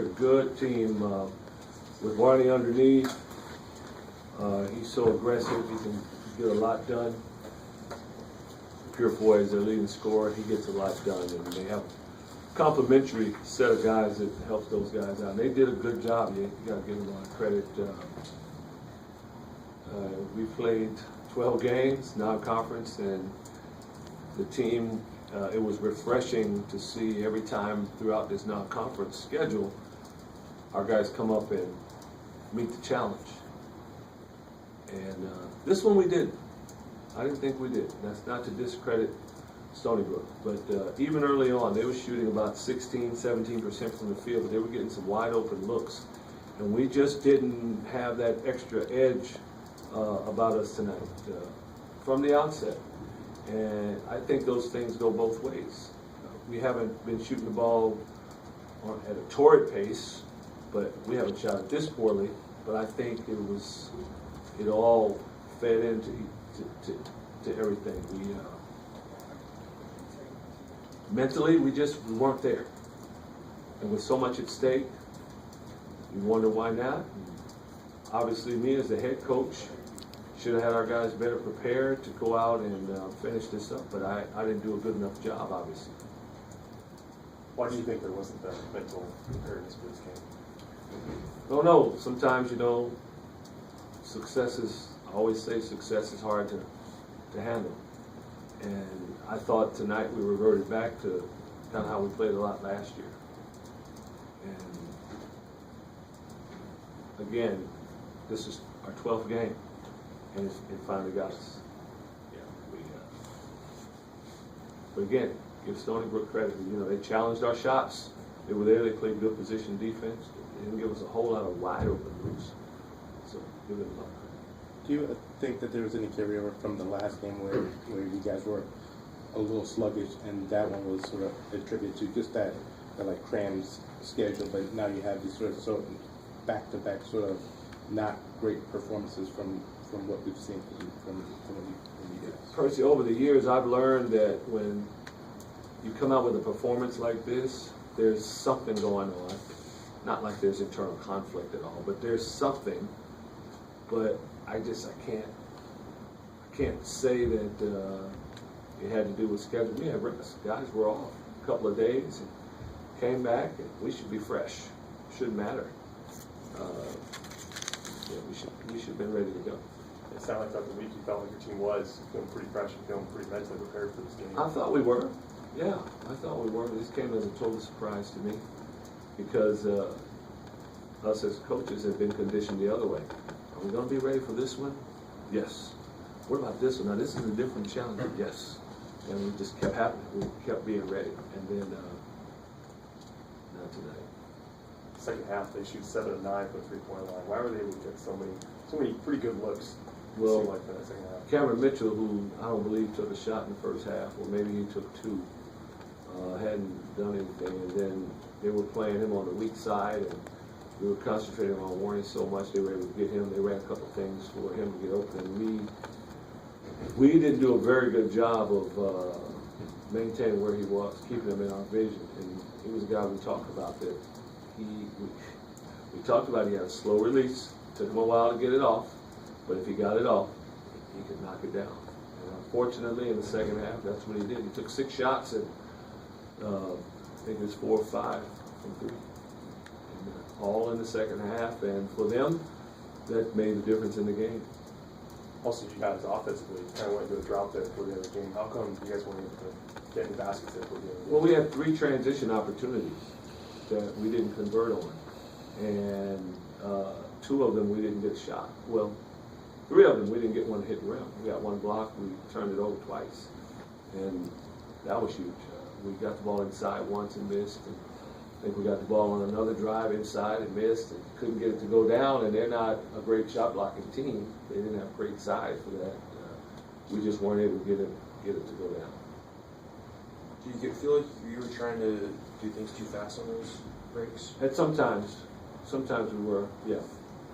A good team with Barney underneath. He's so aggressive, he can get a lot done. Purefoy is their leading scorer. He gets a lot done, and they have a complimentary set of guys that helps those guys out. And they did a good job. You got to give them a lot of credit. We played 12 games, non-conference, and the team, it was refreshing to see every time throughout this non-conference schedule, our guys come up and meet the challenge. And this one we did. I didn't think we did. That's not to discredit Stony Brook, but even early on, they were shooting about 16, 17% from the field, but they were getting some wide open looks. And we just didn't have that extra edge about us tonight from the outset. And I think those things go both ways. We haven't been shooting the ball at a torrid pace, but we haven't shot it this poorly. But I think it all fed into everything. We mentally we weren't there, and with so much at stake, you wonder why not. Obviously, me as the head coach should have had our guys better prepared to go out and finish this up, but I didn't do a good enough job, obviously. Why do you think there wasn't that mental preparedness for this game? Don't know. Sometimes, I always say success is hard to handle. And I thought tonight we reverted back to kind of how we played a lot last year. And again, this is our 12th game, and it finally got us. But again, give Stony Brook credit. They challenged our shots. They were there. They played good position defense. They didn't give us a whole lot of wide open looks. So give them luck. Do you think that there was any carryover from the last game where you guys were a little sluggish, and that one was sort of attributed to just that like crammed schedule, but now you have these sort of back-to-back sort of not great performances from what we've seen from you guys? Percy, over the years, I've learned that when you come out with a performance like this, there's something going on. Not like there's internal conflict at all, but there's something. But I can't say that it had to do with schedule. We had rest. Guys were off a couple of days and came back, and we should be fresh. Shouldn't matter. We should have been ready to go. It sounded like throughout the week you felt like your team was feeling pretty fresh and feeling pretty mentally prepared for this game. I thought we were. Yeah, I thought we were. This came as a total surprise to me because us as coaches have been conditioned the other way. Are we going to be ready for this one? Yes. What about this one? Now, this is a different challenge. Yes. And we just kept happening. We kept being ready. And then, not tonight. Second half, they shoot 7 of 9 from the 3-point line. Why were they able to get so many pretty good looks? Well, like that second half. Cameron Mitchell, who I don't believe took a shot in the first half, or maybe he took 2, hadn't done anything. And then they were playing him on the weak side, and we were concentrating on Warren so much they were able to get him. They ran a couple things for him to get open. And we didn't do a very good job of maintaining where he was, keeping him in our vision. And he was a guy we talked about that we talked about he had a slow release. It took him a while to get it off, but if he got it off, he could knock it down. And unfortunately, in the second half, that's what he did. He took 6 shots and I think it was 4 or 5 from 3. All in the second half, and for them, that made the difference in the game. Also, you guys offensively kind of went into a drought there for the other game. How come you guys weren't able to get any baskets there for the other game? Well, we had 3 transition opportunities that we didn't convert on, and 2 of them we didn't get shot. Well, 3 of them we didn't get one hit rim. We got 1 block. We turned it over twice, and that was huge. We got the ball inside once and missed. And I think we got the ball on another drive inside and missed, and couldn't get it to go down. And they're not a great shot blocking team. They didn't have great size for that. We just weren't able to get it to go down. Do you feel like you were trying to do things too fast on those breaks? And sometimes we were. Yeah,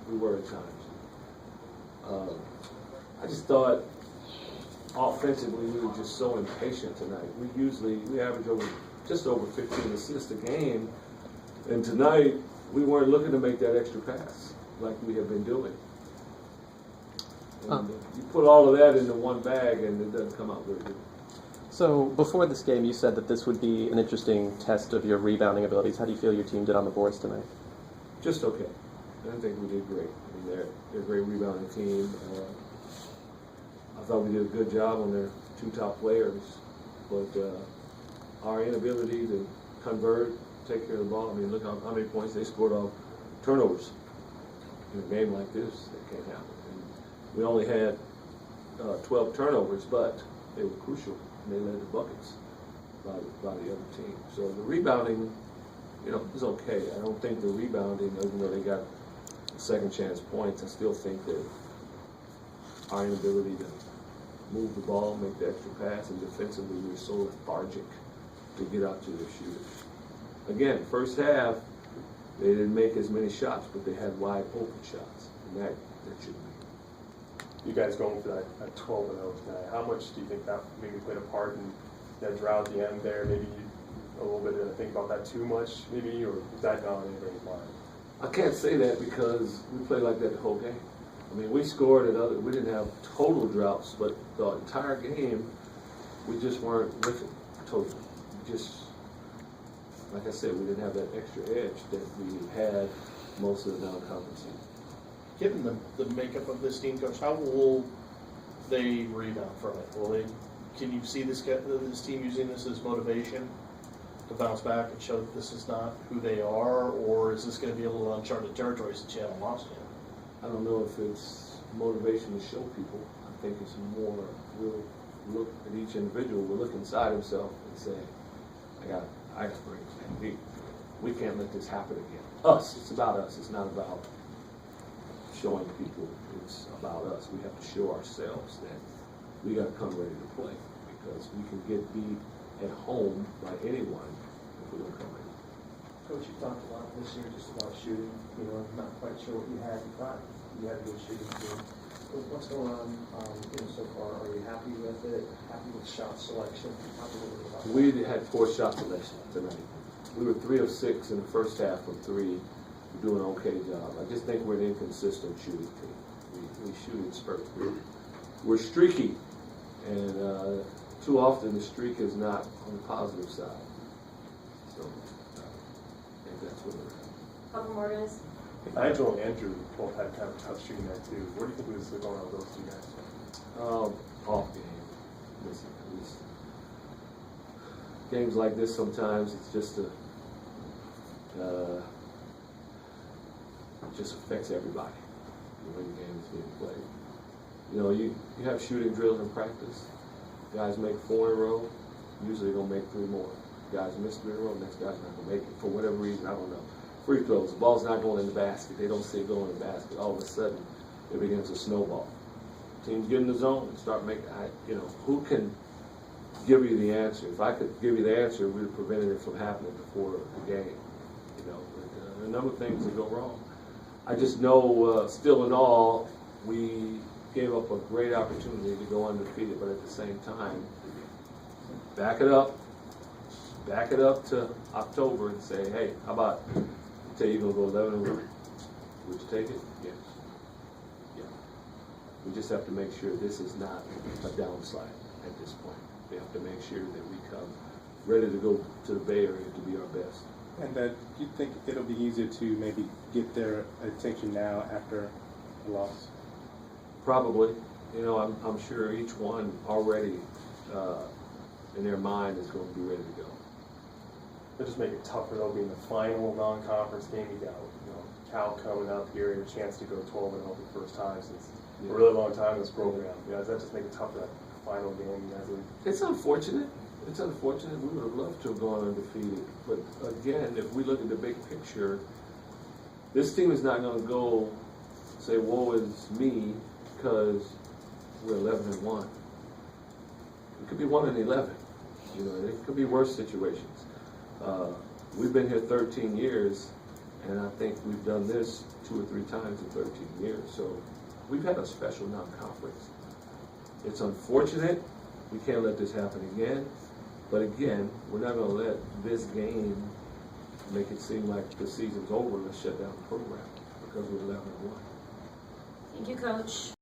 we were at times. I just thought offensively we were just so impatient tonight. We average just over 15 assists a game, and tonight we weren't looking to make that extra pass like we have been doing. And you put all of that into one bag and it doesn't come out very good. So before this game, you said that this would be an interesting test of your rebounding abilities. How do you feel your team did on the boards tonight? Just okay. I think we did great. I mean, they're a great rebounding team. I thought we did a good job on their two top players, but our inability to convert, take care of the ball. I mean, look how many points they scored off turnovers. In a game like this, that can't happen. And we only had 12 turnovers, but they were crucial, and they led the buckets by the other team. So the rebounding, is okay. I don't think the rebounding, even though they got second chance points, I still think that our inability to move the ball, make the extra pass, and defensively we were so lethargic to get out to their shooters. Again, first half, they didn't make as many shots, but they had wide open shots, and that should be. You guys going for that 12-0 tonight. How much do you think that maybe played a part in that drought at the end there? Maybe a little bit to think about that too much, maybe, or is that not on anybody's mind? I can't say that because we played like that the whole game. I mean, we scored we didn't have total droughts, but the entire game, we just weren't with it totally. Like I said, we didn't have that extra edge that we had most of the non-conference season. Given the makeup of this team, Coach, how will they rebound from it? Can you see this team using this as motivation to bounce back and show that this is not who they are, or is this going to be a little uncharted territory since you haven't lost yet? I don't know if it's motivation to show people. I think it's more we'll look at each individual, we'll look inside himself and say, I got to bring it. We can't let this happen again. Us, it's about us. It's not about showing people. It's about us. We have to show ourselves that we got to come ready to play because we can get beat at home by anyone if we don't come ready. Coach, you talked a lot this year just about shooting. Not quite sure what you had. You thought you had a good shooting team. What's going on so far? Are you happy with it? Happy with shot selection? Happy with it? We had 4 shot selections tonight. We were 3 of 6 in the first half from 3. We're doing an okay job. I just think we're an inconsistent shooting team. We shoot in spurts. We're streaky, and too often the streak is not on the positive side. So I think that's what we're at. Couple more guys. Nigel and Andrew both had kind of a tough shooting night too. Where do you think was going on with those two guys? Off game. Listen, games like this sometimes it's just it just affects everybody when the game is being played. You have shooting drills in practice. Guys make 4 in a row. Usually they're gonna make 3 more. Guys miss 3 in a row. Next guy's not gonna make it for whatever reason. I don't know. Free throws. The ball's not going in the basket. They don't see it going in the basket. All of a sudden, it begins to snowball. Teams get in the zone and start making. Who can give you the answer? If I could give you the answer, we'd have prevented it from happening before the game. But, a number of things that go wrong. I just know, still in all, we gave up a great opportunity to go undefeated, but at the same time, back it up to October and say, hey, how about? Tell you you're going to go 11-1. Would you take it? Yes. Yeah. We just have to make sure this is not a downslide at this point. We have to make sure that we come ready to go to the Bay Area to be our best. And do you think it'll be easier to maybe get their attention now after a loss? Probably. I'm sure each one already in their mind is going to be ready to go. They'll just make it tougher though, being the final non-conference game. You got Cal coming up here, and a chance to go 12-0 for the first time since a really long time in this program. Does that just make it tougher that final game? You guys It's unfortunate. It's unfortunate. We would have loved to have gone undefeated, but again, if we look at the big picture, this team is not going to go say, "Woe is me," because we're 11-1. It could be 1-11. It could be worse situations. We've been here 13 years, and I think we've done this 2 or 3 times in 13 years. So we've had a special non-conference. It's unfortunate. We can't let this happen again. But again, we're not going to let this game make it seem like the season's over, let's shut down the program because we're 11-1. Thank you, Coach.